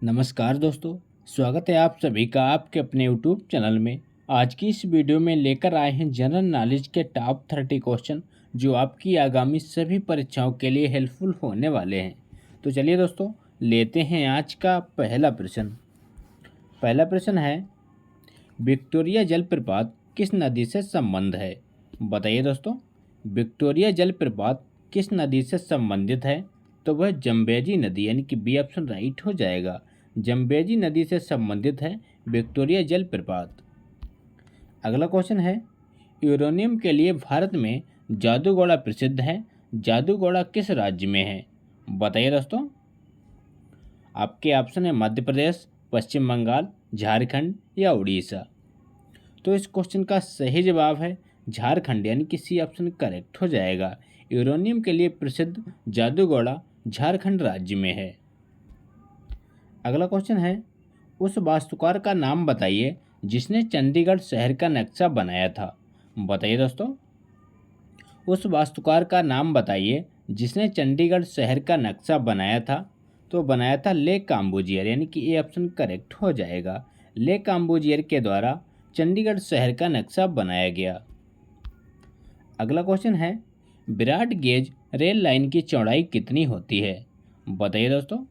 नमस्कार दोस्तों। स्वागत है आप सभी का आपके अपने यूट्यूब चैनल में। आज की इस वीडियो में लेकर आए हैं जनरल नॉलेज के टॉप 30 क्वेश्चन जो आपकी आगामी सभी परीक्षाओं के लिए हेल्पफुल होने वाले हैं। तो चलिए दोस्तों, लेते हैं आज का पहला प्रश्न। पहला प्रश्न है, विक्टोरिया जलप्रपात किस नदी से संबंध है? बताइए दोस्तों, विक्टोरिया जलप्रपात किस नदी से संबंधित है? तो वह जम्बेजी नदी यानी कि बी ऑप्शन राइट हो जाएगा। जम्बेजी नदी से संबंधित है विक्टोरिया जलप्रपात। अगला क्वेश्चन है, यूरेनियम के लिए भारत में जादूगोड़ा प्रसिद्ध है। जादूगोड़ा किस राज्य में है? बताइए दोस्तों। आपके ऑप्शन है मध्य प्रदेश, पश्चिम बंगाल, झारखंड या उड़ीसा। तो इस क्वेश्चन का सही जवाब है झारखंड यानी कि सी ऑप्शन करेक्ट हो जाएगा। यूरेनियम के लिए प्रसिद्ध जादूगोड़ा झारखंड राज्य में है। अगला क्वेश्चन है, उस वास्तुकार का नाम बताइए जिसने चंडीगढ़ शहर का नक्शा बनाया था। बताइए दोस्तों, उस वास्तुकार का नाम बताइए जिसने चंडीगढ़ शहर का नक्शा बनाया था। तो बनाया था ले काम्बोजियर यानी कि ए ऑप्शन करेक्ट हो जाएगा। ले काम्बोजियर के द्वारा चंडीगढ़ शहर का नक्शा बनाया गया। अगला क्वेश्चन है, विराट गेज रेल लाइन की चौड़ाई कितनी होती है? बताइए दोस्तों,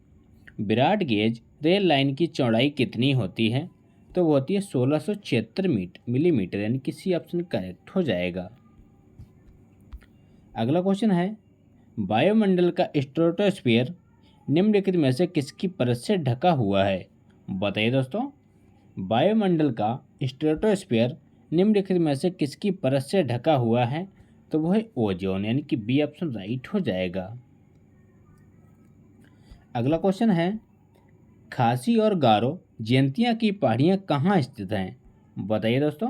विराट गेज रेल लाइन की चौड़ाई कितनी होती है? तो वो होती है 1676 मिलीमीटर यानी कि सी ऑप्शन करेक्ट हो जाएगा। अगला क्वेश्चन है, वायुमंडल का स्ट्रेटोस्फीयर निम्नलिखित में से किसकी परत से ढका हुआ है? बताइए दोस्तों, वायुमंडल का स्ट्रेटोस्फीयर निम्नलिखित में से किसकी परत से ढका हुआ है? तो वह है ओजोन यानी कि बी ऑप्शन राइट हो जाएगा। अगला क्वेश्चन है, खासी और गारो जयंतिया की पहाड़ियाँ कहाँ स्थित हैं? बताइए दोस्तों,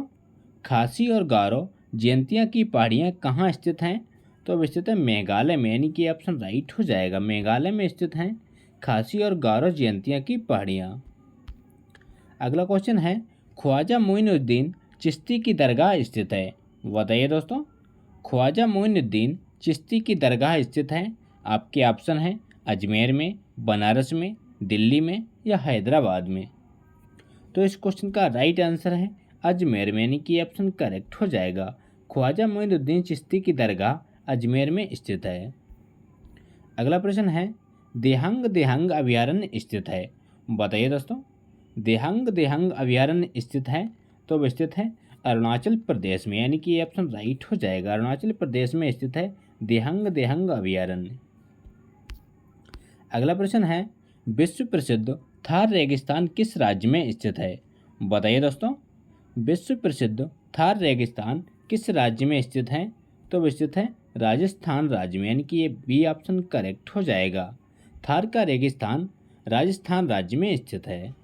खासी और गारो जयंतिया की पहाड़ियाँ कहाँ स्थित हैं? तो अब स्थित है मेघालय में यानी कि ऑप्शन राइट हो जाएगा। मेघालय में स्थित हैं खासी और गारो जयंतिया की पहाड़ियाँ। अगला क्वेश्चन है, ख्वाजा मोइनुद्दीन चिश्ती की दरगाह स्थित है। बताइए दोस्तों, ख्वाजा मोइनुद्दीन चिश्ती की दरगाह स्थित है। आपके ऑप्शन हैं अजमेर में, बनारस में, दिल्ली में या हैदराबाद में। तो इस क्वेश्चन का राइट आंसर है अजमेर में यानी कि ऑप्शन करेक्ट हो जाएगा। ख्वाजा मोइनुद्दीन चिश्ती की दरगाह अजमेर में स्थित है। अगला प्रश्न है, देहांग देहांग अभयारण्य स्थित है। बताइए दोस्तों, देहांग देहांग अभयारण्य स्थित है। तो अब स्थित है अरुणाचल प्रदेश में यानी कि ये ऑप्शन राइट हो जाएगा। अरुणाचल प्रदेश में स्थित है देहांग देहांग अभयारण्य। अगला प्रश्न है, विश्व प्रसिद्ध थार रेगिस्तान किस राज्य में स्थित है? बताइए दोस्तों, विश्व प्रसिद्ध थार रेगिस्तान किस राज्य में स्थित है? तो वो स्थित है राजस्थान राज्य में यानी कि ये बी ऑप्शन करेक्ट हो जाएगा। थार का रेगिस्तान राजस्थान राज्य में स्थित है।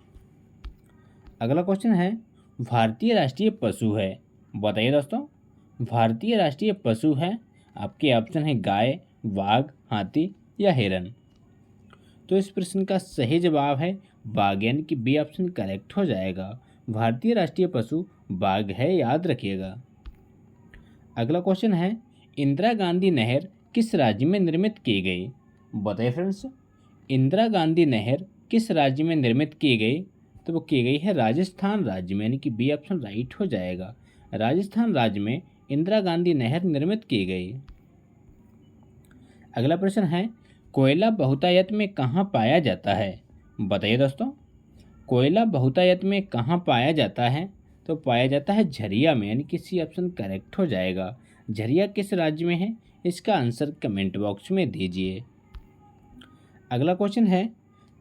अगला क्वेश्चन है, भारतीय राष्ट्रीय पशु है। बताइए दोस्तों, भारतीय राष्ट्रीय पशु है। आपके ऑप्शन है गाय, बाघ, हाथी या हिरन। तो इस प्रश्न का सही जवाब है बाघ यानी कि बी ऑप्शन करेक्ट हो जाएगा। भारतीय राष्ट्रीय पशु बाघ है, याद रखिएगा। अगला क्वेश्चन है, इंदिरा गांधी नहर किस राज्य में निर्मित की गई? बताइए फ्रेंड्स, इंदिरा गांधी नहर किस राज्य में निर्मित की गई? तो वो की गई है राजस्थान राज्य में यानी कि बी ऑप्शन राइट हो जाएगा। राजस्थान राज्य में इंदिरा गांधी नहर निर्मित की गई। अगला प्रश्न है, कोयला बहुतायत में कहाँ पाया जाता है? बताइए दोस्तों, कोयला बहुतायत में कहाँ पाया जाता है? तो पाया जाता है झरिया में यानी कि सी ऑप्शन करेक्ट हो जाएगा। झरिया किस राज्य में है? इसका आंसर कमेंट बॉक्स में दीजिए। अगला क्वेश्चन है,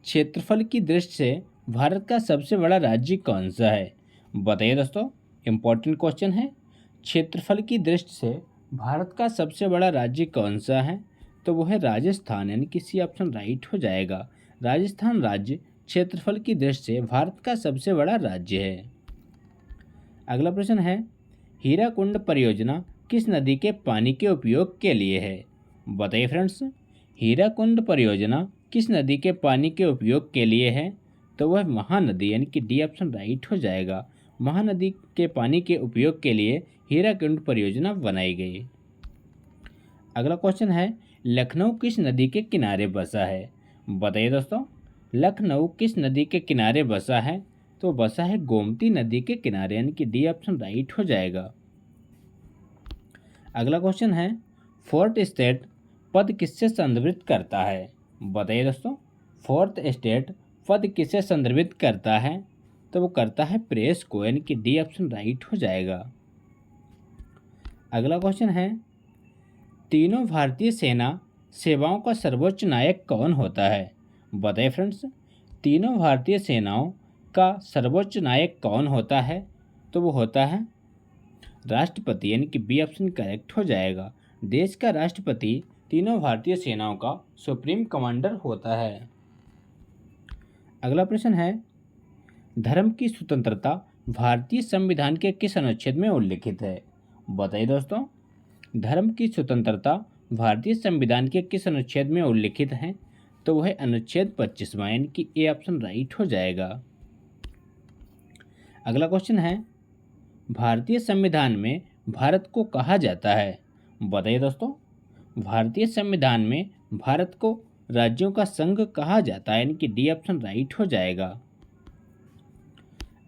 क्षेत्रफल की दृष्टि से भारत का सबसे बड़ा राज्य कौन सा है? बताइए दोस्तों, इंपॉर्टेंट क्वेश्चन है। क्षेत्रफल की दृष्टि से भारत का सबसे बड़ा राज्य कौन सा है? तो वो है राजस्थान यानी कि सी ऑप्शन राइट हो जाएगा। राजस्थान राज्य क्षेत्रफल की दृष्टि से भारत का सबसे बड़ा राज्य है। अगला प्रश्न है, हीराकुंड परियोजना किस नदी के पानी के उपयोग के लिए है? बताइए फ्रेंड्स, हीराकुंड परियोजना किस नदी के पानी के उपयोग के लिए है? तो वह महानदी यानी कि डी ऑप्शन राइट हो जाएगा। महानदी के पानी के उपयोग के लिए हीराकुंड परियोजना बनाई गई। अगला क्वेश्चन है, लखनऊ किस नदी के किनारे बसा है? बताइए दोस्तों, लखनऊ किस नदी के किनारे बसा है? तो बसा है गोमती नदी के किनारे, यानी कि डी ऑप्शन राइट हो जाएगा। अगला क्वेश्चन है, फोर्थ स्टेट पद किससे संदर्भित करता है? बताइए दोस्तों, फोर्थ स्टेट पद किससे संदर्भित करता है? तो वो करता है प्रेस को, यानी कि डी ऑप्शन राइट हो जाएगा। अगला क्वेश्चन है, तीनों भारतीय सेना सेवाओं का सर्वोच्च नायक कौन होता है? बताइए फ्रेंड्स, तीनों भारतीय सेनाओं का सर्वोच्च नायक कौन होता है? तो वो होता है राष्ट्रपति, यानी कि बी ऑप्शन करेक्ट हो जाएगा। देश का राष्ट्रपति तीनों भारतीय सेनाओं का सुप्रीम कमांडर होता है। अगला प्रश्न है, धर्म की स्वतंत्रता भारतीय संविधान के किस अनुच्छेद में उल्लिखित है? बताइए दोस्तों, धर्म की स्वतंत्रता भारतीय संविधान के किस अनुच्छेद में उल्लिखित है? तो वह अनुच्छेद 25वां, यानी कि ए ऑप्शन राइट हो जाएगा। अगला क्वेश्चन है, भारतीय संविधान में भारत को कहा जाता है? बताइए दोस्तों, भारतीय संविधान में भारत को राज्यों का संघ कहा जाता है, यानी कि डी ऑप्शन राइट हो जाएगा।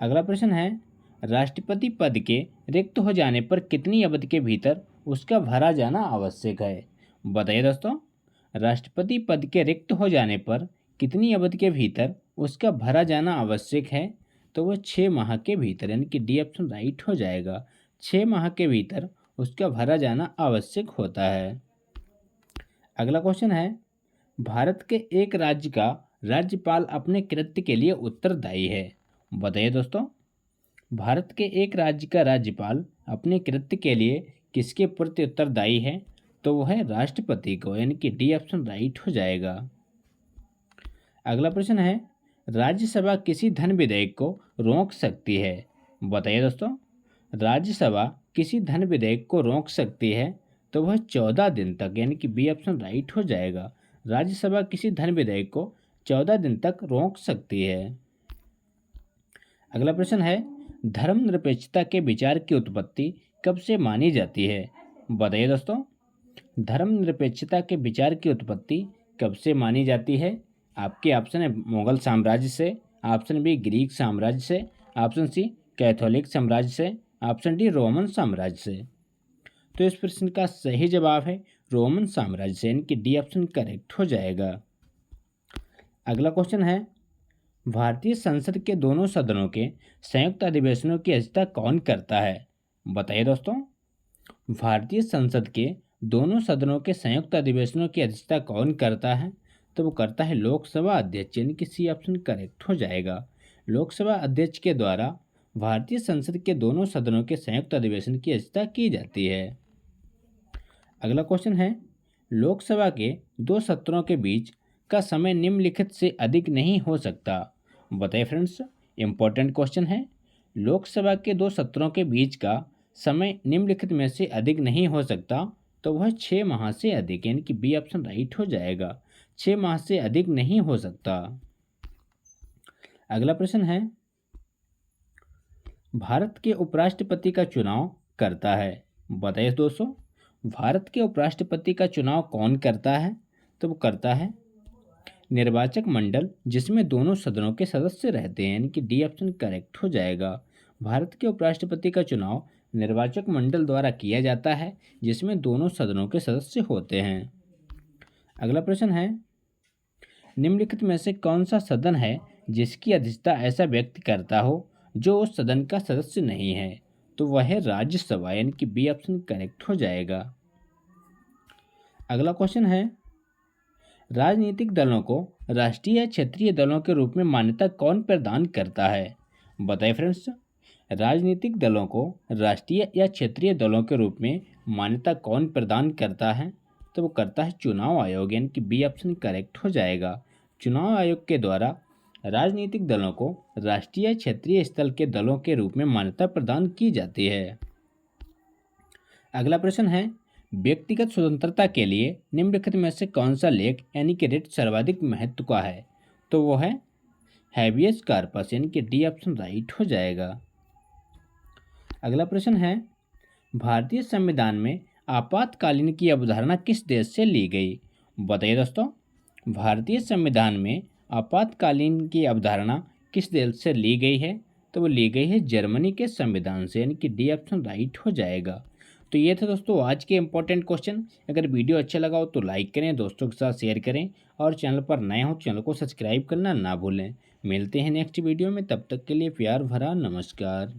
अगला प्रश्न है, राष्ट्रपति पद के रिक्त हो जाने पर कितनी अवधि के भीतर उसका भरा जाना आवश्यक है? बताइए दोस्तों, राष्ट्रपति पद के रिक्त हो जाने पर कितनी अवधि के भीतर उसका भरा जाना आवश्यक है? तो वह 6 माह के भीतर, यानी कि डी ऑप्शन राइट हो जाएगा। 6 माह के भीतर उसका भरा जाना आवश्यक होता है। अगला क्वेश्चन है, भारत के एक राज्य का राज्यपाल अपने कृत्य के लिए उत्तरदायी है? बताइए दोस्तों, भारत के एक राज्य का राज्यपाल अपने कृत्य के लिए किसके प्रति उत्तरदायी है? तो वह है राष्ट्रपति को, यानी कि डी ऑप्शन राइट हो जाएगा। अगला प्रश्न है, राज्यसभा किसी धन विधेयक को रोक सकती है? बताइए दोस्तों, राज्यसभा किसी धन विधेयक को रोक सकती है? तो वह 14 दिन तक, यानी कि बी ऑप्शन राइट हो जाएगा। राज्यसभा किसी धन विधेयक को 14 दिन तक रोक सकती है। अगला प्रश्न है, धर्मनिरपेक्षता के विचार की उत्पत्ति कब से मानी जाती है? बताइए दोस्तों, धर्मनिरपेक्षता के विचार की उत्पत्ति कब से मानी जाती है? आपके ऑप्शन है मुगल साम्राज्य से, ऑप्शन बी ग्रीक साम्राज्य से, ऑप्शन सी कैथोलिक साम्राज्य से, ऑप्शन डी रोमन साम्राज्य से। तो इस प्रश्न का सही जवाब है रोमन साम्राज्य से, यानी कि डी ऑप्शन करेक्ट हो जाएगा। अगला क्वेश्चन है, भारतीय संसद के दोनों सदनों के संयुक्त अधिवेशनों की अध्यक्षता कौन करता है? बताइए दोस्तों, भारतीय संसद के दोनों सदनों के संयुक्त अधिवेशनों की अध्यक्षता कौन करता है? तो वो करता है लोकसभा अध्यक्ष, यानी कि सी ऑप्शन करेक्ट हो जाएगा। लोकसभा अध्यक्ष के द्वारा भारतीय संसद के दोनों सदनों के संयुक्त अधिवेशन की अध्यक्षता की जाती है। अगला क्वेश्चन है, लोकसभा के 2 सत्रों के बीच का समय निम्नलिखित से अधिक नहीं हो सकता? बताइए फ्रेंड्स, इंपॉर्टेंट क्वेश्चन है। लोकसभा के 2 सत्रों के बीच का समय निम्नलिखित में से अधिक नहीं हो सकता? तो वह 6 माह से अधिक, यानी कि बी ऑप्शन राइट हो जाएगा। 6 माह से अधिक नहीं हो सकता। अगला प्रश्न है, भारत के उपराष्ट्रपति का चुनाव करता है? बताइए दोस्तों, भारत के उपराष्ट्रपति का चुनाव कौन करता है? तो वो करता है निर्वाचक मंडल, जिसमें दोनों सदनों के सदस्य रहते हैं, यानी कि डी ऑप्शन करेक्ट हो जाएगा। भारत के उपराष्ट्रपति का चुनाव निर्वाचक मंडल द्वारा किया जाता है, जिसमें दोनों सदनों के सदस्य होते हैं। अगला प्रश्न है, निम्नलिखित में से कौन सा सदन है जिसकी अध्यक्षता ऐसा व्यक्ति करता हो जो उस सदन का सदस्य नहीं है? तो वह है राज्यसभा, यानी कि बी ऑप्शन करेक्ट हो जाएगा। अगला क्वेश्चन है, राजनीतिक दलों को राष्ट्रीय या क्षेत्रीय दलों के रूप में मान्यता कौन प्रदान करता है? बताइए फ्रेंड्स, राजनीतिक दलों को राष्ट्रीय या क्षेत्रीय दलों के रूप में मान्यता कौन प्रदान करता है? तो वो करता है चुनाव आयोग, यानी कि बी ऑप्शन करेक्ट हो जाएगा। चुनाव आयोग के द्वारा राजनीतिक दलों को राष्ट्रीय क्षेत्रीय स्तर के दलों के रूप में मान्यता प्रदान की जाती है। अगला प्रश्न है, व्यक्तिगत स्वतंत्रता के लिए निम्नलिखित में से कौन सा लेख यानी कि रिट सर्वाधिक महत्व का है? तो वो है हैबियस कॉर्पस, यानी कि डी ऑप्शन राइट हो जाएगा। अगला प्रश्न है, भारतीय संविधान में आपातकालीन की अवधारणा किस देश से ली गई? बताइए दोस्तों, भारतीय संविधान में आपातकालीन की अवधारणा किस देश से ली गई है? तो वो ली गई है जर्मनी के संविधान से, यानी कि डी ऑप्शन राइट हो जाएगा। तो ये था दोस्तों आज के इंपॉर्टेंट क्वेश्चन। अगर वीडियो अच्छा लगा हो तो लाइक करें, दोस्तों के साथ शेयर करें और चैनल पर नए हो चैनल को सब्सक्राइब करना ना भूलें। मिलते हैं नेक्स्ट वीडियो में, तब तक के लिए प्यार भरा नमस्कार।